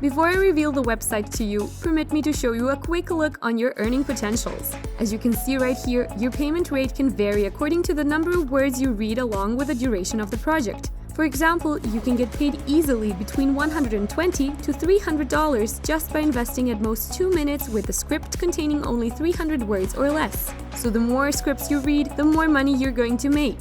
Before I reveal the website to you, permit me to show you a quick look on your earning potentials. As you can see right here, your payment rate can vary according to the number of words you read along with the duration of the project. For example, you can get paid easily between $120 to $300 just by investing at most 2 minutes with a script containing only 300 words or less. So the more scripts you read, the more money you're going to make.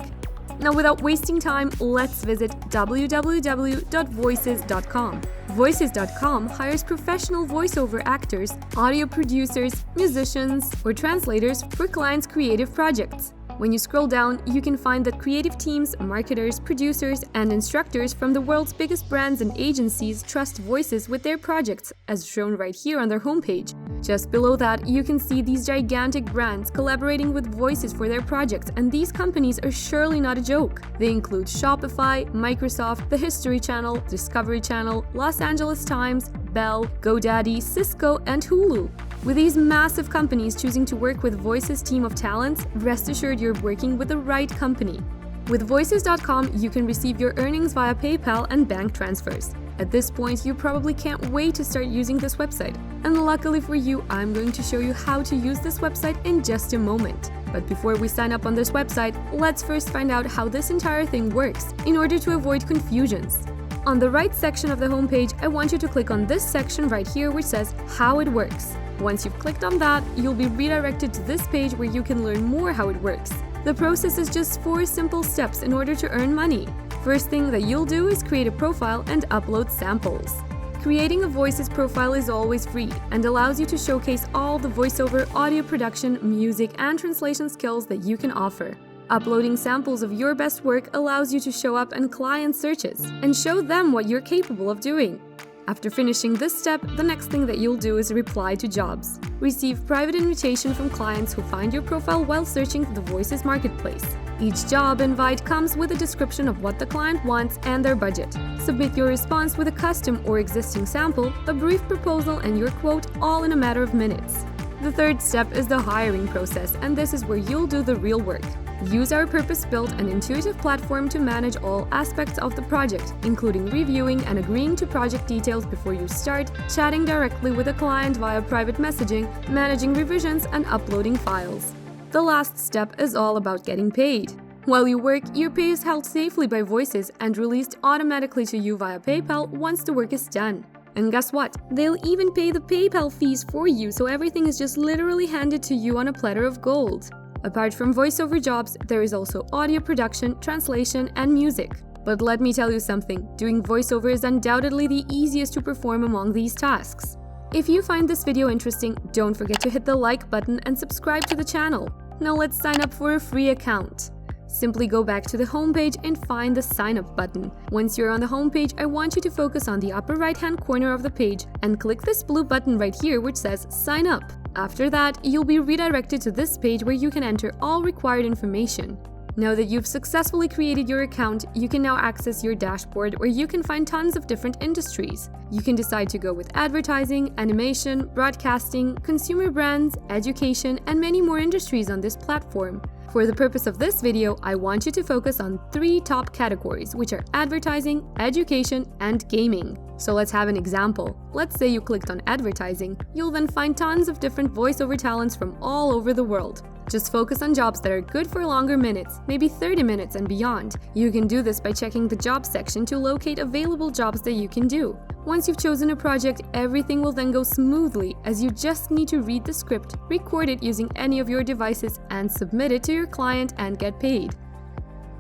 Now, without wasting time, let's visit www.voices.com. Voices.com hires professional voiceover actors, audio producers, musicians, or translators for clients' creative projects. When you scroll down, you can find that creative teams, marketers, producers, and instructors from the world's biggest brands and agencies trust Voices with their projects, as shown right here on their homepage. Just below that, you can see these gigantic brands collaborating with Voices for their projects, and these companies are surely not a joke. They include Shopify, Microsoft, the History Channel, Discovery Channel, Los Angeles Times, Bell, GoDaddy, Cisco, and Hulu. With these massive companies choosing to work with Voices' team of talents, rest assured you're working with the right company. With Voices.com, you can receive your earnings via PayPal and bank transfers. At this point, you probably can't wait to start using this website. And luckily for you, I'm going to show you how to use this website in just a moment. But before we sign up on this website, let's first find out how this entire thing works in order to avoid confusions. On the right section of the homepage, I want you to click on this section right here which says How it works. Once you've clicked on that, you'll be redirected to this page where you can learn more how it works. The process is just 4 simple steps in order to earn money. First thing that you'll do is create a profile and upload samples. Creating a Voices profile is always free and allows you to showcase all the voiceover, audio production, music, and translation skills that you can offer. Uploading samples of your best work allows you to show up in client searches and show them what you're capable of doing. After finishing this step, the next thing that you'll do is reply to jobs. Receive private invitation from clients who find your profile while searching the Voices marketplace. Each job invite comes with a description of what the client wants and their budget. Submit your response with a custom or existing sample, a brief proposal, and your quote, all in a matter of minutes. The third step is the hiring process, and this is where you'll do the real work. Use our purpose-built and intuitive platform to manage all aspects of the project, including reviewing and agreeing to project details before you start, chatting directly with a client via private messaging, managing revisions, and uploading files. The last step is all about getting paid. While you work, your pay is held safely by Voices and released automatically to you via PayPal once the work is done. And guess what? They'll even pay the PayPal fees for you, so everything is just literally handed to you on a platter of gold. Apart from voiceover jobs, there is also audio production, translation, and music. But let me tell you something, doing voiceover is undoubtedly the easiest to perform among these tasks. If you find this video interesting, don't forget to hit the like button and subscribe to the channel. Now let's sign up for a free account. Simply go back to the homepage and find the sign up button. Once you're on the homepage, I want you to focus on the upper right-hand corner of the page and click this blue button right here which says Sign Up. After that, you'll be redirected to this page where you can enter all required information. Now that you've successfully created your account, you can now access your dashboard where you can find tons of different industries. You can decide to go with advertising, animation, broadcasting, consumer brands, education, and many more industries on this platform. For the purpose of this video, I want you to focus on 3 top categories, which are advertising, education, and gaming. So let's have an example. Let's say you clicked on advertising. You'll then find tons of different voiceover talents from all over the world. Just focus on jobs that are good for longer minutes, maybe 30 minutes and beyond. You can do this by checking the job section to locate available jobs that you can do. Once you've chosen a project, everything will then go smoothly as you just need to read the script, record it using any of your devices, and submit it to your client and get paid.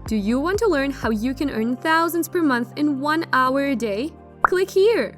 Do you want to learn how you can earn thousands per month in 1 hour a day? Click here!